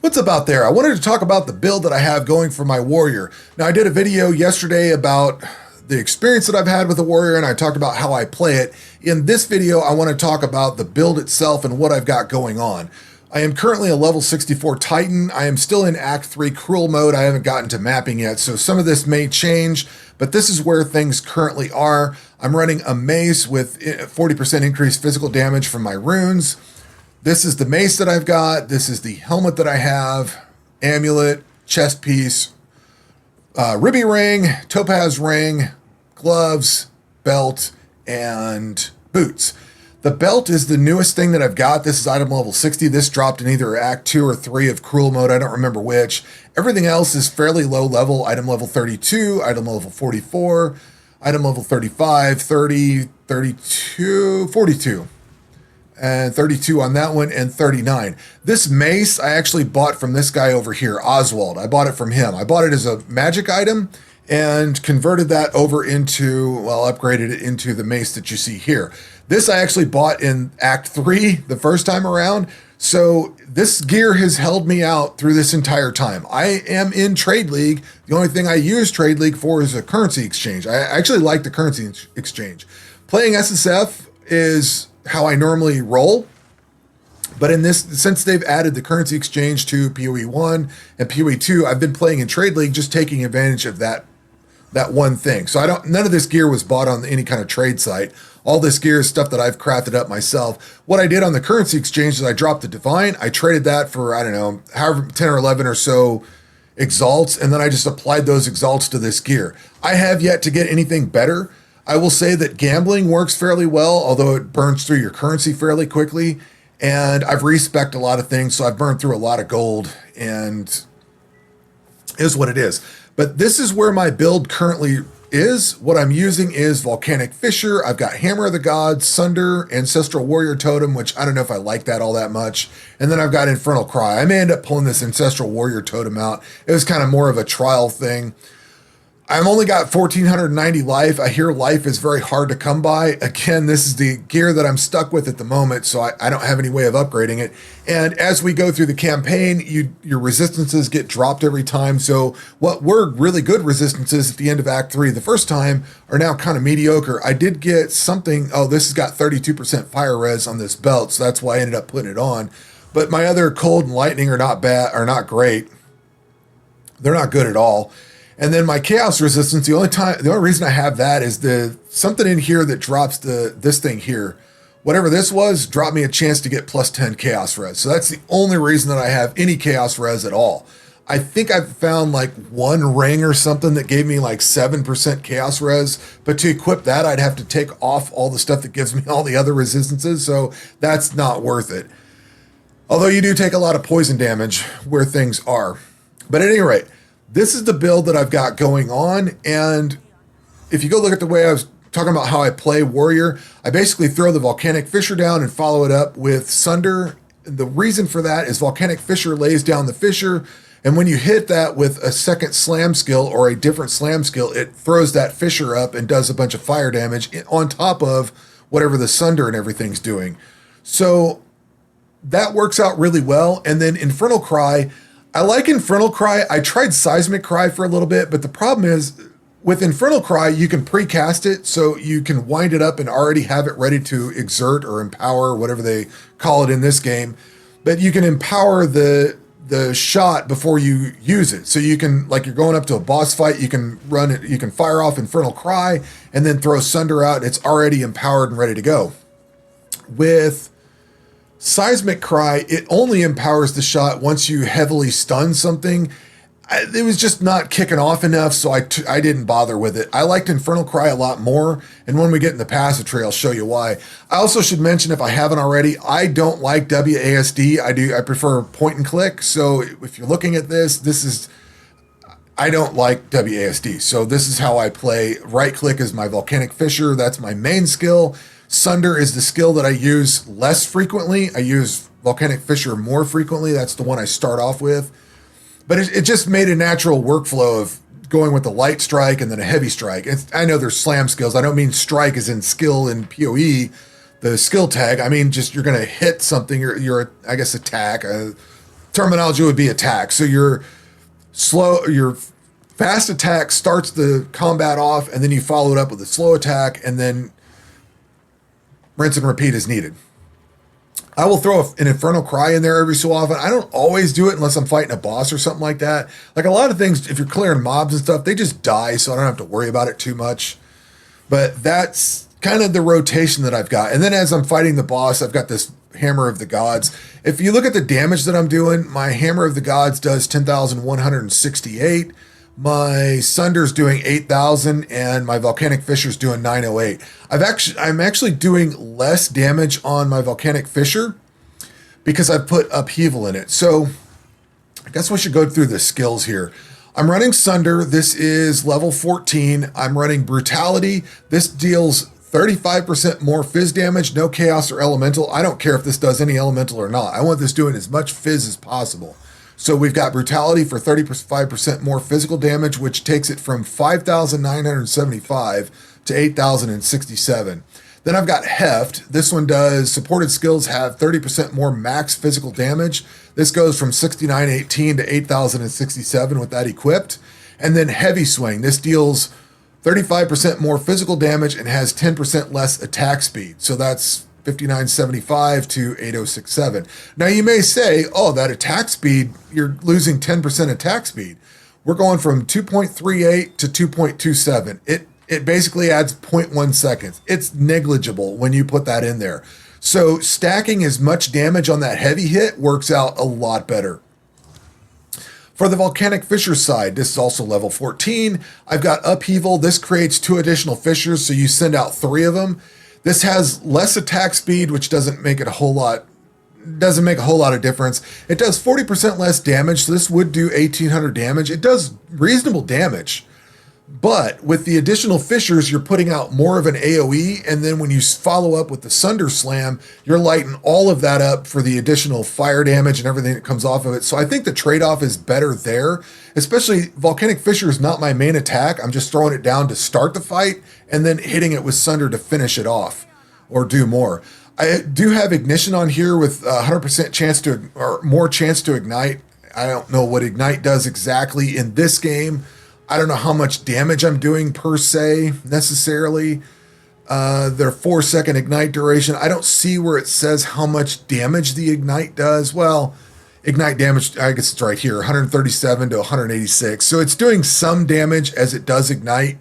What's up out there? I wanted to talk about the build that I have going for my warrior. Now, I did a video yesterday about the experience that I've had with the warrior, and I talked about how I play it. In this video, I want to talk about the build itself and what I've got going on. I am currently a level 64 Titan. I am still in Act 3 Cruel mode. I haven't gotten to mapping yet, so some of this may change, but this is where things currently are. I'm running a mace with 40% increased physical damage from my runes. This is the mace that I've got. This is the helmet that I have, amulet, chest piece, ruby ring, topaz ring, gloves, belt, and boots. The belt is the newest thing that I've got. This is item level 60. This dropped in either Act 2 or 3 of Cruel mode. I don't remember which. Everything else is fairly low level. Item level 32, item level 44, item level 35, 30, 32, 42. And 32 on that one, and 39. This mace I actually bought from this guy over here, Oswald. I bought it from him. I bought it as a magic item and converted that over into, well, upgraded it into the mace that you see here. This I actually bought in Act 3 the first time around. So this gear has held me out through this entire time. I am in Trade League. The only thing I use Trade League for is a currency exchange. I actually like the currency exchange. Playing SSF is how I normally roll, but in this, since they've added the currency exchange to PoE 1 and PoE 2, I've been playing in Trade League, just taking advantage of that one thing. So none of this gear was bought on any kind of trade site. All this gear is stuff that I've crafted up myself. What I did on the currency exchange is I dropped the Divine. I traded that for, I don't know, however 10 or 11 or so exalts, and then I just applied those exalts to this gear. I have yet to get anything better. I will say that gambling works fairly well, although it burns through your currency fairly quickly. And I've respec'd a lot of things, so I've burned through a lot of gold, and it is what it is. But this is where my build currently is. What I'm using is Volcanic Fissure. I've got Hammer of the Gods, Sunder, Ancestral Warrior Totem, which I don't know if I like that all that much. And then I've got Infernal Cry. I may end up pulling this Ancestral Warrior Totem out. It was kind of more of a trial thing. I've only got 1,490 life. I hear life is very hard to come by. Again, this is the gear that I'm stuck with at the moment, so I don't have any way of upgrading it. And as we go through the campaign, your resistances get dropped every time. So what were really good resistances at the end of Act 3 the first time are now kind of mediocre. I did get something, this has got 32% fire res on this belt, so that's why I ended up putting it on. But my other cold and lightning are not not great. They're not good at all. And then my chaos resistance, the only reason I have that is something in here that drops this thing here. Whatever this was, dropped me a chance to get plus 10 chaos res. So that's the only reason that I have any chaos res at all. I think I've found like one ring or something that gave me like 7% chaos res, but to equip that, I'd have to take off all the stuff that gives me all the other resistances. So that's not worth it. Although you do take a lot of poison damage where things are. But at any rate, this is the build that I've got going on, and if you go look at the way I was talking about how I play Warrior, I basically throw the Volcanic Fissure down and follow it up with Sunder. The reason for that is Volcanic Fissure lays down the fissure, and when you hit that with a second slam skill or a different slam skill, it throws that fissure up and does a bunch of fire damage on top of whatever the Sunder and everything's doing. So that works out really well. And then Infernal Cry, I like Infernal Cry. I tried Seismic Cry for a little bit, but the problem is with Infernal Cry, you can precast it, so you can wind it up and already have it ready to exert or empower, whatever they call it in this game. But you can empower the shot before you use it. So you can, like you're going up to a boss fight, you can run it, you can fire off Infernal Cry and then throw Sunder out. It's already empowered and ready to go. With Seismic Cry, it only empowers the shot once you heavily stun something. It was just not kicking off enough, so I didn't bother with it. I liked Infernal Cry a lot more, and when we get in the passive tree, I'll show you why. I also should mention, if I haven't already, I don't like WASD. I prefer point and click, so if you're looking at this, I don't like WASD, so this is how I play. Right click is my Volcanic Fissure, that's my main skill. Sunder is the skill that I use less frequently. I use Volcanic Fissure more frequently. That's the one I start off with. But it just made a natural workflow of going with the light strike and then a heavy strike. I know there's slam skills. I don't mean strike as in skill in PoE, the skill tag. I mean just you're going to hit something, your I guess, attack, terminology would be attack. So your fast attack starts the combat off, and then you follow it up with a slow attack, and then rinse and repeat as needed. I will throw an Infernal Cry in there every so often. I don't always do it unless I'm fighting a boss or something like that. Like a lot of things, if you're clearing mobs and stuff, they just die, so I don't have to worry about it too much. But that's kind of the rotation that I've got. And then as I'm fighting the boss, I've got this Hammer of the Gods. If you look at the damage that I'm doing, my Hammer of the Gods does 10,168. My Sunder's doing 8,000, and my Volcanic Fissure's doing 908. I'm actually doing less damage on my Volcanic Fissure because I've put Upheaval in it. So I guess we should go through the skills here. I'm running Sunder. This is level 14. I'm running Brutality. This deals 35% more fizz damage, no chaos or elemental. I don't care if this does any elemental or not. I want this doing as much fizz as possible. So we've got Brutality for 35% more physical damage, which takes it from 5,975 to 8,067. Then I've got Heft. This one does supported skills have 30% more max physical damage. This goes from 6,918 to 8,067 with that equipped. And then Heavy Swing. This deals 35% more physical damage and has 10% less attack speed. So that's 5,975 to 8,067. Now you may say, oh, that attack speed, you're losing 10% attack speed. We're going from 2.38 to 2.27. It basically adds 0.1 seconds. It's negligible when you put that in there. So stacking as much damage on that heavy hit works out a lot better. For the Volcanic Fissure side, this is also level 14. Of Upheaval. This creates 2 additional fissures, so you send out 3 of them. This has less attack speed, which doesn't make a whole lot of difference. It does 40% less damage, so this would do 1,800 damage. It does reasonable damage, but with the additional fissures, you're putting out more of an AoE, and then when you follow up with the Sunder Slam, you're lighting all of that up for the additional fire damage and everything that comes off of it. So I think the trade-off is better there, especially Volcanic Fissure is not my main attack. I'm just throwing it down to start the fight and then hitting it with Sunder to finish it off or do more. I do have Ignition on here with 100% chance to, or more chance to ignite. I don't know what Ignite does exactly in this game. I don't know how much damage I'm doing per se, necessarily. Their 4-second Ignite duration. I don't see where it says how much damage the Ignite does. Well, Ignite damage, I guess it's right here, 137 to 186. So it's doing some damage as it does Ignite.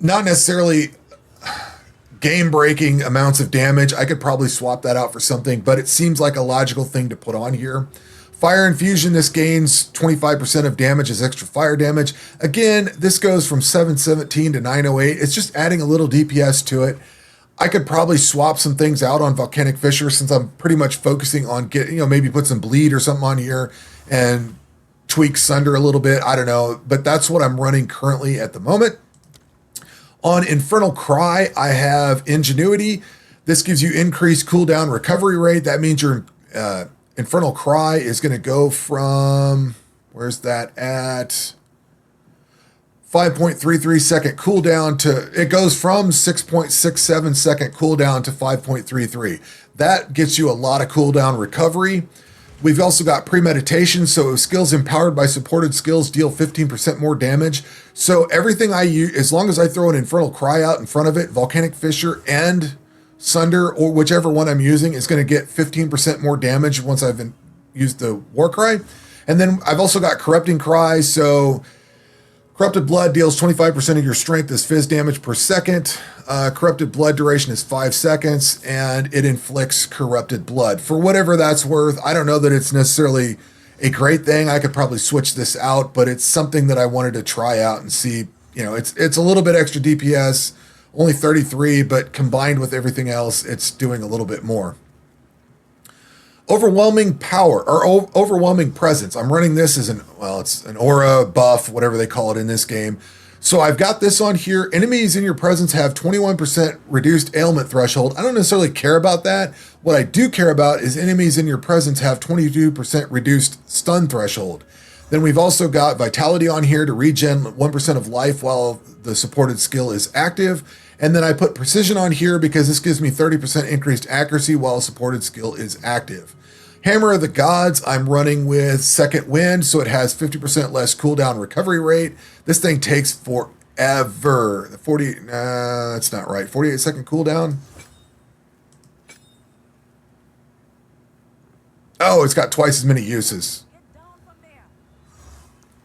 Not necessarily game-breaking amounts of damage. I could probably swap that out for something, but it seems like a logical thing to put on here. Fire Infusion, this gains 25% of damage as extra fire damage. Again, this goes from 717 to 908. It's just adding a little DPS to it. I could probably swap some things out on Volcanic Fissure since I'm pretty much focusing on getting, maybe put some bleed or something on here and tweak Sunder a little bit. I don't know, but that's what I'm running currently at the moment. On Infernal Cry, I have Ingenuity. This gives you increased cooldown recovery rate. That means your Infernal Cry is going to go from, where's that at? 5.33 second cooldown to, it goes from 6.67 second cooldown to 5.33. That gets you a lot of cooldown recovery. We've also got Premeditation, so skills empowered by supported skills deal 15% more damage. So everything I use, as long as I throw an Infernal Cry out in front of it, Volcanic Fissure and Sunder, or whichever one I'm using, is going to get 15% more damage once I've used the War Cry. And then I've also got Corrupting Cry, so Corrupted Blood deals 25% of your strength as fizz damage per second. Corrupted Blood duration is 5 seconds, and it inflicts Corrupted Blood. For whatever that's worth, I don't know that it's necessarily a great thing. I could probably switch this out, but it's something that I wanted to try out and see. It's a little bit extra DPS, only 33, but combined with everything else, it's doing a little bit more. Overwhelming Power, or Overwhelming Presence. I'm running this as it's an aura buff, whatever they call it in this game. So I've got this on here. Enemies in your presence have 21% reduced ailment threshold. I don't necessarily care about that. What I do care about is enemies in your presence have 22% reduced stun threshold. Then we've also got Vitality on here to regen 1% of life while the supported skill is active. And then I put Precision on here because this gives me 30% increased accuracy while a supported skill is active. Hammer of the Gods, I'm running with Second Wind, so it has 50% less cooldown recovery rate. This thing takes forever. 40, that's not right. 48-second cooldown. Oh, it's got twice as many uses.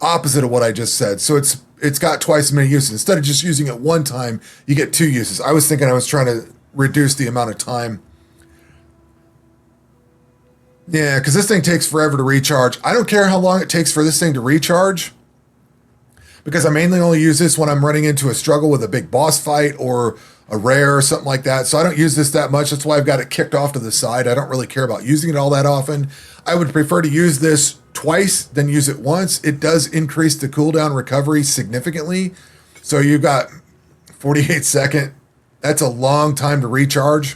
Opposite of what I just said. So it's got twice as many uses. Instead of just using it one time, you get 2 uses. I was thinking I was trying to reduce the amount of time. Yeah, because this thing takes forever to recharge. I don't care how long it takes for this thing to recharge, because I mainly only use this when I'm running into a struggle with a big boss fight or a rare or something like that. So I don't use this that much. That's why I've got it kicked off to the side. I don't really care about using it all that often. I would prefer to use this twice than use it once. It does increase the cooldown recovery significantly. So you've got 48 second. That's a long time to recharge.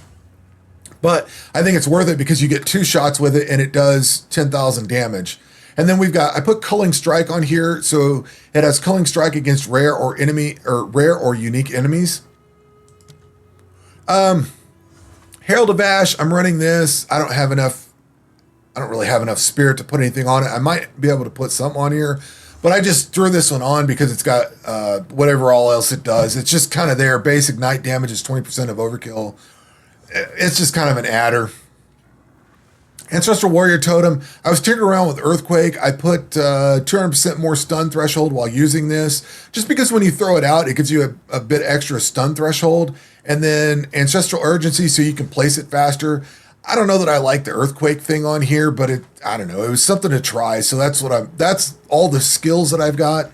But I think it's worth it because you get 2 shots with it and it does 10,000 damage. And then I put Culling Strike on here. So it has Culling Strike against rare or unique enemies. Herald of Ash, I'm running this. I don't really have enough spirit to put anything on it. I might be able to put something on here, but I just threw this one on because it's got whatever all else it does. It's just kind of there. Basic night damage is 20% of overkill. It's just kind of an adder. Ancestral Warrior Totem. I was tinkering around with Earthquake. I put 200% more stun threshold while using this, just because when you throw it out, it gives you a bit extra stun threshold. And then Ancestral Urgency, so you can place it faster. I don't know that I like the Earthquake thing on here, but I don't know. It was something to try. So that's all the skills that I've got.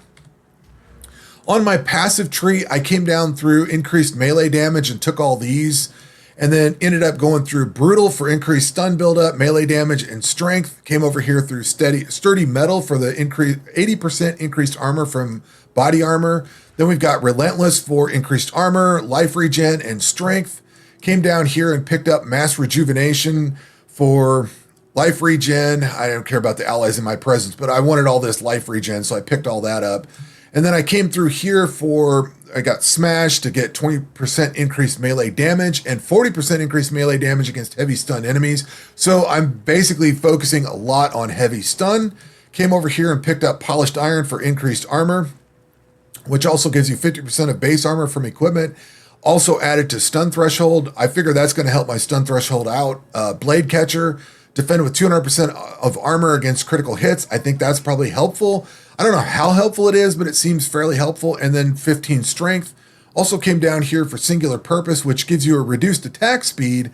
On my passive tree, I came down through increased melee damage and took all these, and then ended up going through Brutal for increased stun buildup, melee damage, and strength. Came over here through Sturdy Metal for the 80% increased armor from body armor. Then we've got Relentless for increased armor, life regen, and strength. Came down here and picked up Mass Rejuvenation for life regen. I don't care about the allies in my presence, but I wanted all this life regen, so I picked all that up. And then I came through here I got Smash to get 20% increased melee damage and 40% increased melee damage against heavy stun enemies. So I'm basically focusing a lot on heavy stun. Came over here and picked up Polished Iron for increased armor, which also gives you 50% of base armor from equipment. Also added to stun threshold. I figure that's going to help my stun threshold out. Blade Catcher, defend with 200% of armor against critical hits. I think that's probably helpful. I don't know how helpful it is, but it seems fairly helpful. And then 15 strength. Also came down here for Singular Purpose, which gives you a reduced attack speed,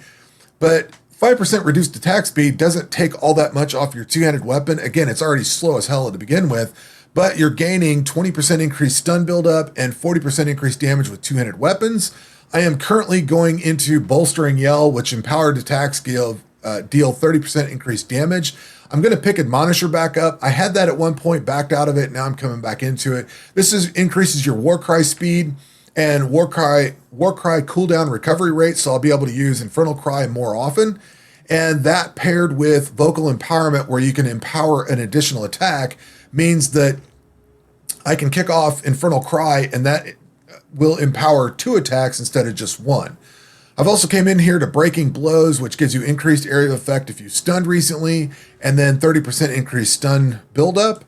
but 5% reduced attack speed doesn't take all that much off your two-handed weapon. Again, it's already slow as hell to begin with, but you're gaining 20% increased stun buildup and 40% increased damage with two-handed weapons. I am currently going into Bolstering Yell, which empowered attacks deal 30% increased damage. I'm going to pick Admonisher back up. I had that at one point, backed out of it. Now I'm coming back into it. This increases your Warcry speed and Warcry cooldown recovery rate, so I'll be able to use Infernal Cry more often. And that paired with Vocal Empowerment, where you can empower an additional attack, means that I can kick off Infernal Cry, and that will empower 2 attacks instead of just 1. I've also came in here to Breaking Blows, which gives you increased area of effect if you stunned recently, and then 30% increased stun buildup.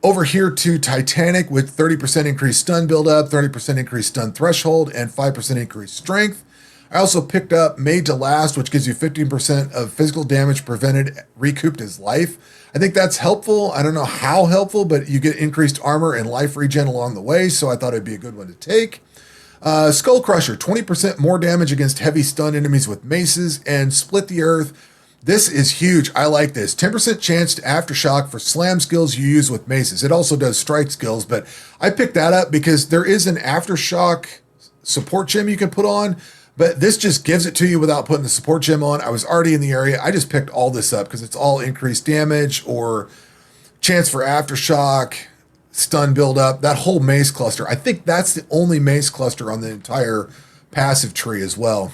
Over here to Titanic with 30% increased stun buildup, 30% increased stun threshold, and 5% increased strength. I also picked up Made to Last, which gives you 15% of physical damage prevented recouped as life. I think that's helpful. I don't know how helpful, but you get increased armor and life regen along the way, so I thought it'd be a good one to take. Skull Crusher, 20% more damage against heavy stun enemies with maces, and Split the Earth. This is huge. I like this. 10% chance to Aftershock for slam skills you use with maces. It also does strike skills, but I picked that up because there is an Aftershock support gem you can put on, but this just gives it to you without putting the support gem on. I was already in the area. I just picked all this up because it's all increased damage or chance for Aftershock, stun buildup, that whole mace cluster. I think that's the only mace cluster on the entire passive tree as well.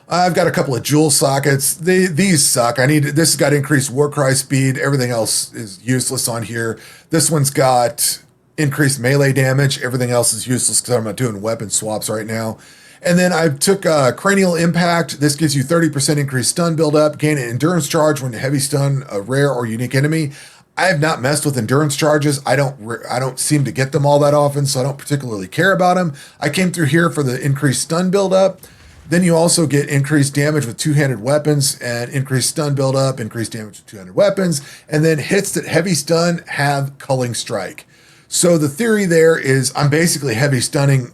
I've got a couple of jewel sockets. These suck. This has got increased Warcry speed. Everything else is useless on here. This one's got increased melee damage. Everything else is useless because I'm not doing weapon swaps right now. And then I took Cranial Impact. This gives you 30% increased stun buildup, gain an endurance charge when heavy stun a rare or unique enemy. I have not messed with endurance charges. I don't seem to get them all that often, so I don't particularly care about them. I came through here for the increased stun buildup. Then you also get increased damage with two-handed weapons and increased stun buildup, increased damage with two-handed weapons, and then hits that heavy stun have Culling Strike. So the theory there is I'm basically heavy stunning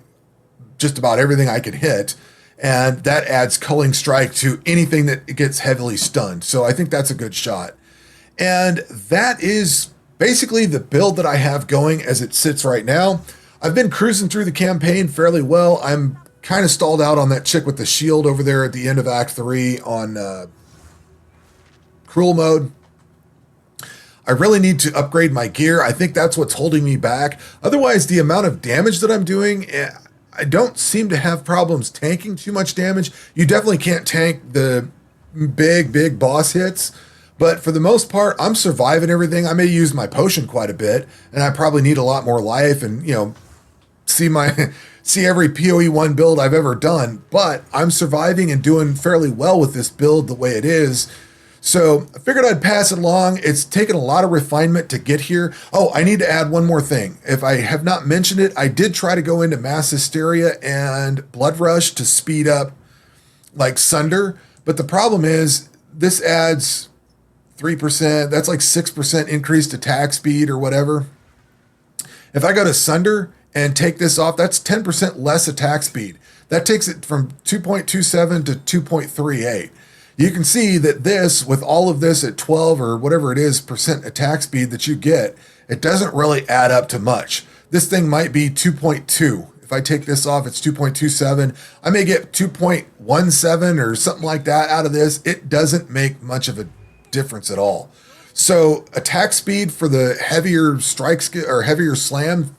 just about everything I can hit, and that adds Culling Strike to anything that gets heavily stunned. So I think that's a good shot. And that is basically the build that I have going as it sits right now. I've been cruising through the campaign fairly well. I'm kind of stalled out on that chick with the shield over there at the end of Act 3 on Cruel mode. I really need to upgrade my gear. I think that's what's holding me back. Otherwise, the amount of damage that I'm doing, I don't seem to have problems tanking too much damage. You definitely can't tank the big boss hits, but for the most part, I'm surviving everything. I may use my potion quite a bit, and I probably need a lot more life and, you know, see every PoE1 build I've ever done, but I'm surviving and doing fairly well with this build the way it is. So I figured I'd pass it along. It's taken a lot of refinement to get here. Oh, I need to add one more thing. If I have not mentioned it, I did try to go into Mass Hysteria and Blood Rush to speed up like Sunder, but the problem is this adds 3%. That's like 6% increased attack speed or whatever. If I go to Sunder and take this off, that's 10% less attack speed. That takes it from 2.27 to 2.38. You can see that this, with all of this at 12 or whatever it is percent attack speed that you get, it doesn't really add up to much. This thing might be 2.2. If I take this off, it's 2.27. I may get 2.17 or something like that out of this. It doesn't make much of a difference at all. So attack speed for the heavier strikes or heavier slam,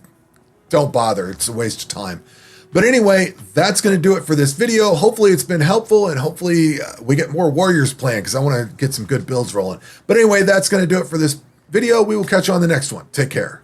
don't bother. It's a waste of time. But anyway, that's going to do it for this video. Hopefully it's been helpful, and hopefully we get more Warriors playing because I want to get some good builds rolling. But anyway, that's going to do it for this video. We will catch you on the next one. Take care.